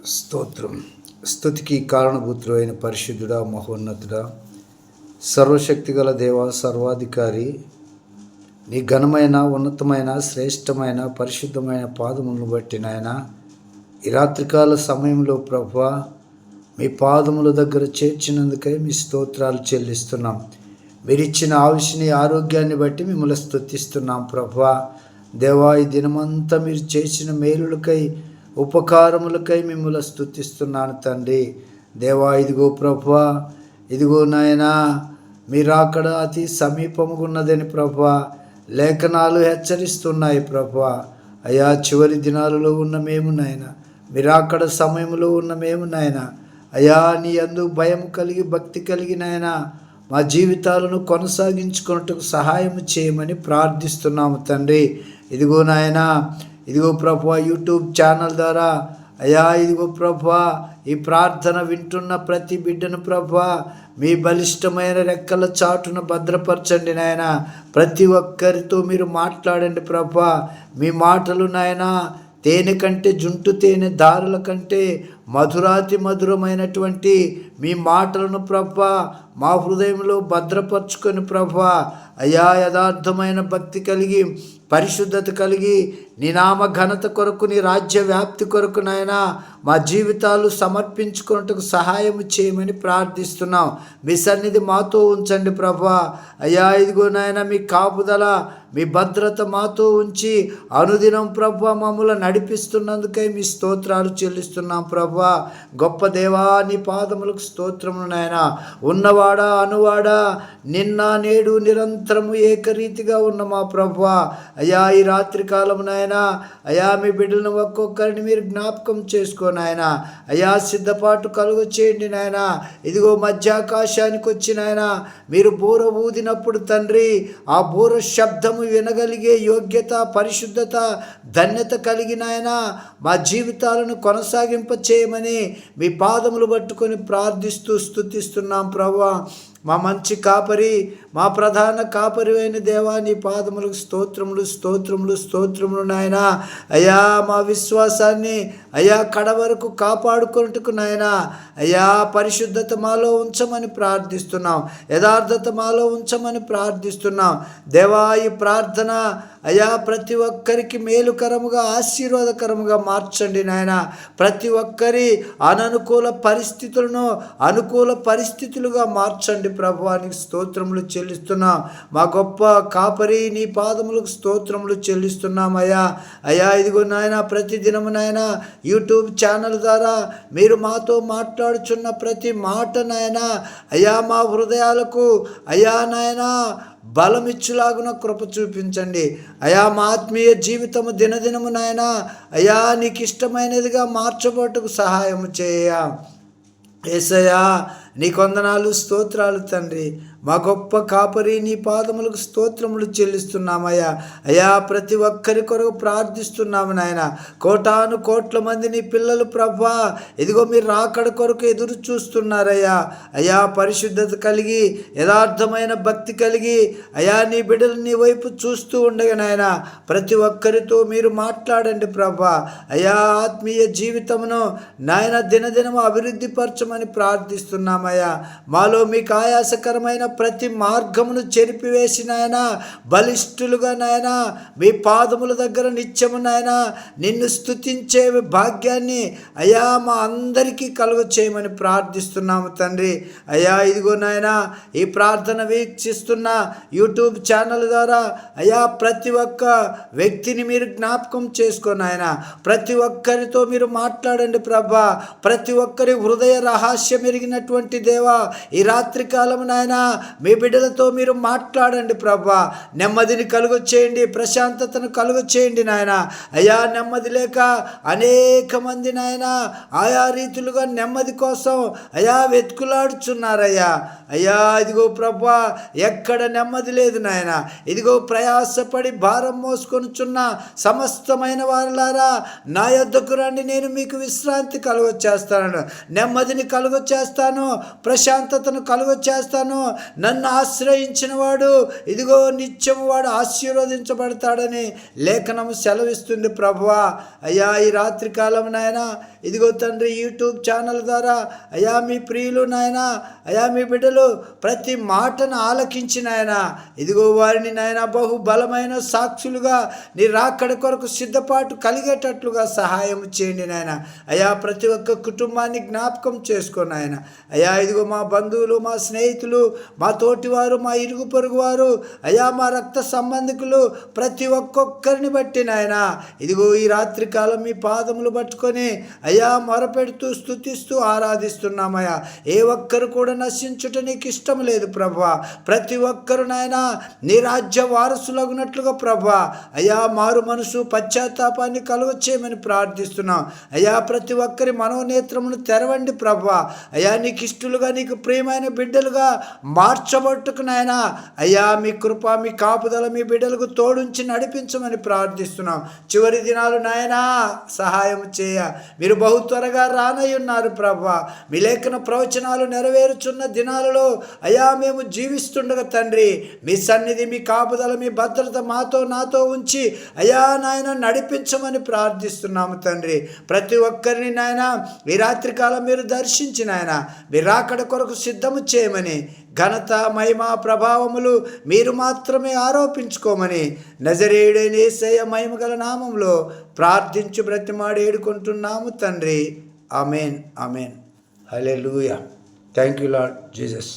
స్తోత్రం. స్తుతికి కారణభూతుడు అయిన పరిశుద్ధుడా, మహోన్నతుడా, సర్వశక్తిగల దేవ, సర్వాధికారి, నీ ఘనమైన, ఉన్నతమైన, శ్రేష్టమైన, పరిశుద్ధమైన పాదములను బట్టి నాయన ఈ రాత్రికాల సమయంలో ప్రభువా మీ పాదముల దగ్గర చేర్చినందుకై మీ స్తోత్రాలు చెల్లిస్తున్నాం. మీరిచ్చిన ఆయుష్ని, ఆరోగ్యాన్ని బట్టి మిమ్మల్ని స్తుతిస్తున్నాం ప్రభువా. దేవా, ఈ దినమంతా మీరు చేసిన మేలులకై, ఉపకారములకై మిమ్మల్ని స్తుతిస్తున్నాను తండ్రి. దేవా, ఇదిగో ప్రభువా, ఇదిగో నాయనా, మీరు అక్కడ అతి సమీపముగా ఉన్నదని ప్రభువా లేఖనాలు హెచ్చరిస్తున్నాయి ప్రభువా. అయా, చివరి దినాలలో ఉన్న మేము నాయన, మీరు అక్కడ సమయంలో ఉన్న మేము నాయన, అయా నీ యందు భయం కలిగి, భక్తి కలిగి నాయన మా జీవితాలను కొనసాగించుకున్నట్టుకు సహాయం చేయమని ప్రార్థిస్తున్నాము తండ్రి. ఇదిగో నాయన, ఇదిగో ప్రభువా, యూట్యూబ్ ఛానల్ ద్వారా అయా ఇదిగో ప్రభువా ఈ ప్రార్థన వింటున్న ప్రతి బిడ్డను ప్రభువా మీ బలిష్టమైన రెక్కల చాటున భద్రపరచండి నాయన. ప్రతి ఒక్కరితో మీరు మాట్లాడండి ప్రభువా. మీ మాటలు నాయన తేనె కంటే, జుంటు తేనె దారుల కంటే మధురాతి మధురమైనటువంటి మీ మాటలను ప్రభువా మా హృదయంలో భద్రపరచుకొని ప్రభువా అయా యథార్థమైన భక్తి కలిగి, పరిశుద్ధత కలిగి, నీ నామ ఘనత కొరకు, నీ రాజ్య వ్యాప్తి కొరకు నాయన మా జీవితాలు సమర్పించుకున్నట్టుకు సహాయం చేయమని ప్రార్థిస్తున్నాం. మీ సన్నిధి మాతో ఉంచండి ప్రభువా. అయ్యా ఇదిగో నాయన మీ కాపుదల, మీ భద్రత మాతో ఉంచి అనుదినం ప్రభువా మమ్మల్ని నడిపిస్తున్నందుకై మీ స్తోత్రాలు చెల్లిస్తున్నాం ప్రభువా. గొప్ప దేవా, నీ పాదములకు స్తోత్రములు నాయన. ఉన్నవాడా, అనువాడా, నిన్న నేడు నిరంతరము ఏకరీతిగా ఉన్న మా ప్రభువా అయ్యా ఈ రాత్రి కాలం నాయన, అయా మీ బిడ్డలను ఒక్కొక్కరిని మీరు జ్ఞాపకం చేసుకో నాయన. అయా సిద్ధపాటు కలుగు చేయండి నాయన. ఇదిగో మధ్యాకాశానికి వచ్చి నాయన మీరు బూర ఊదినప్పుడు తండ్రి ఆ బూర శబ్దము వినగలిగే యోగ్యత, పరిశుద్ధత, ధన్యత కలిగిన ఆయన మా జీవితాలను కొనసాగింప చేయమని మీ పాదములు పట్టుకొని ప్రార్థిస్తూ స్తుతిస్తున్నాం ప్రభువా. మా మంచి కాపరి, మా ప్రధాన కాపరి అయిన దేవా, నీ పాదములకు స్తోత్రములు, స్తోత్రములు, స్తోత్రములు నాయన. అయ్యా మా విశ్వాసాన్ని అయ్యా కడవరకు కాపాడుకొనుటకు నాయన అయ్యా పరిశుద్ధత మాలో ఉంచమని ప్రార్థిస్తున్నాం. యథార్థత మాలో ఉంచమని ప్రార్థిస్తున్నాం దేవా. ఈ ప్రార్థన అయ్యా ప్రతి ఒక్కరికి మేలుకరముగా, ఆశీర్వాదకరముగా మార్చండి నాయన. ప్రతి ఒక్కరి అననుకూల పరిస్థితులను అనుకూల పరిస్థితులుగా మార్చండి ప్రభువానికి స్తోత్రములు చెల్లిస్తున్నాం. మా గొప్ప కాపరి నీ పాదములకు స్తోత్రములు చెల్లిస్తున్నాం అయ్యా. అయ్యా ఇదిగో నాయన ప్రతి దినము నాయన యూట్యూబ్ ఛానల్ ద్వారా మీరు మాతో మాట్లాడుచున్న ప్రతి మాట నాయన అయ్యా మా హృదయాలకు అయ్యా నాయన బలమిచ్చులాగున కృప చూపించండి అయా. మా ఆత్మీయ జీవితము దినదినము నాయన అయా నీకు ఇష్టమైనదిగా మార్చబోటకు సహాయము చేయ యేసయ్యా. నీ కొందనాలు, స్తోత్రాలు తండ్రి. మా గొప్ప కాపరి నీ పాదములకు స్తోత్రములు చెల్లిస్తున్నామయ్యా. అయ్యా ప్రతి ఒక్కరి కొరకు ప్రార్థిస్తున్నాము నాయన. కోటాను కోట్ల మంది నీ పిల్లలు ప్రభువా ఇదిగో మీరు రాకడ కొరకు ఎదురు చూస్తున్నారయ్యా. అయ్యా పరిశుద్ధత కలిగి, యథార్థమైన భక్తి కలిగి అయ్యా నీ బిడ్డలు నీ వైపు చూస్తూ ఉండగా నాయన ప్రతి ఒక్కరితో మీరు మాట్లాడండి ప్రభువా. అయ్యా ఆత్మీయ జీవితమును నాయన దినదినము అభివృద్ధి పరచమని ప్రార్థిస్తున్నామయ్యా. మాలో మీకు ఆయాసకరమైన ప్రతి మార్గమును చెరిపివేసి నాయన బలిష్ఠులుగా నాయన మీ పాదముల దగ్గర నిత్యము నాయన నిన్ను స్తుతించే భాగ్యాన్ని అయ్యా మా అందరికీ కలుగ చేయమని ప్రార్థిస్తున్నాము తండ్రి. అయ్యా ఇదిగో నాయన ఈ ప్రార్థన వీక్షిస్తున్న యూట్యూబ్ ఛానల్ ద్వారా అయ్యా ప్రతి ఒక్క వ్యక్తిని మీరు జ్ఞాపకం చేసుకోండి నాయన. ప్రతి ఒక్కరితో మీరు మాట్లాడండి ప్రభా. ప్రతి ఒక్కరి హృదయ రహస్యం ఎరిగినటువంటి దేవా ఈ రాత్రి కాలం నాయన మీ బిడ్డలతో మీరు మాట్లాడండి ప్రభా. నెమ్మదిని కలుగొచ్చేయండి, ప్రశాంతతను కలుగొచ్చేయండి నాయన. అయ్యా నెమ్మది లేక అనేక మంది నాయన ఆయా రీతులుగా నెమ్మది కోసం అయ్యా వెతుకులాడుచున్నారయ్యా. అయ్యా ఇదిగో ప్రభా ఎక్కడ నెమ్మది లేదు నాయన. ఇదిగో ప్రయాసపడి భారం మోసుకొనుచున్న సమస్తమైన వారులారా నా యొద్దకు రండి, నేను మీకు విశ్రాంతి కలుగొచ్చేస్తాను, నెమ్మదిని కలుగొచ్చేస్తాను, ప్రశాంతతను కలుగొచ్చేస్తాను. నన్ను ఆశ్రయించిన వాడు ఇదిగో నిత్యం వాడు ఆశీర్వదించబడతాడని లేఖనం సెలవిస్తుంది ప్రభువా. అయ్యా ఈ రాత్రి కాలం నాయన ఇదిగో తండ్రి యూట్యూబ్ ఛానల్ ద్వారా అయ్యా మీ ప్రియులు నాయన అయ్యా మీ బిడ్డలు ప్రతి మాటను ఆలకించిన ఆయన ఇదిగో వారిని నాయన బహు బలమైన సాక్షులుగా నీ రాకడ కొరకు సిద్ధపాటు కలిగేటట్లుగా సహాయం చేయండి నాయన. అయ్యా ప్రతి ఒక్క కుటుంబాన్ని జ్ఞాపకం చేసుకొని ఆయన అయ్యా ఇదిగో మా బంధువులు, మా స్నేహితులు, మా తోటివారు, మా ఇరుగు పొరుగు వారు, అయ్యా మా రక్త సంబంధికులు ప్రతి ఒక్కొక్కరిని బట్టి నాయన ఇదిగో ఈ రాత్రి కాలం మీ పాదములు పట్టుకొని అయ్యా మొరపెడుతూ స్తుతిస్తూ ఆరాధిస్తున్నామయ్యా. ఏ ఒక్కరు కూడా నశించుట నీకు ఇష్టం లేదు ప్రభువా. ప్రతి ఒక్కరు నాయన నీ రాజ్య వారసులగునట్లుగా ప్రభువా అయ్యా మారు మనసు పశ్చాత్తాపాన్ని కలుగ చేయమని ప్రార్థిస్తున్నాం అయ్యా. ప్రతి ఒక్కరి మనోనేత్రమును తెరవండి ప్రభువా అయ్యా. నీకు ఇష్టలుగా నీకు ప్రియమైన బిడ్డలుగా మార్చబట్టుకు నాయన అయ్యా మీ కృప మీ కాపుదల మీ బిడ్డలకు తోడుంచి నడిపించమని ప్రార్థిస్తున్నాం. చివరి దినాలు నాయనా సహాయం చేయ. మీరు బహు త్వరగా రానయ్యున్నారు ప్రభువా. మీ లేఖన ప్రవచనాలు నెరవేరుచున్న దినాలలో అయ్యా మేము జీవిస్తుండగా తండ్రి మీ సన్నిధి మీ కాపుదల మీ భద్రత మాతో నాతో ఉంచి అయ్యా నాయన నడిపించమని ప్రార్థిస్తున్నాము తండ్రి. ప్రతి ఒక్కరిని నాయన ఈ రాత్రికాలం మీరు దర్శించిన ఆయన మీ రాకడ కొరకు సిద్ధము చేయమని ఘనత మహిమ ప్రభావములు మీరు మాత్రమే ఆరోపించుకోమని నజరేయుడైన యేసయ్య మహిమ గల నామంలో ప్రార్థించు బ్రతిమాడి ఏడుకుంటున్నాము తండ్రి. Amen amen. Hallelujah. Thank you lord Jesus.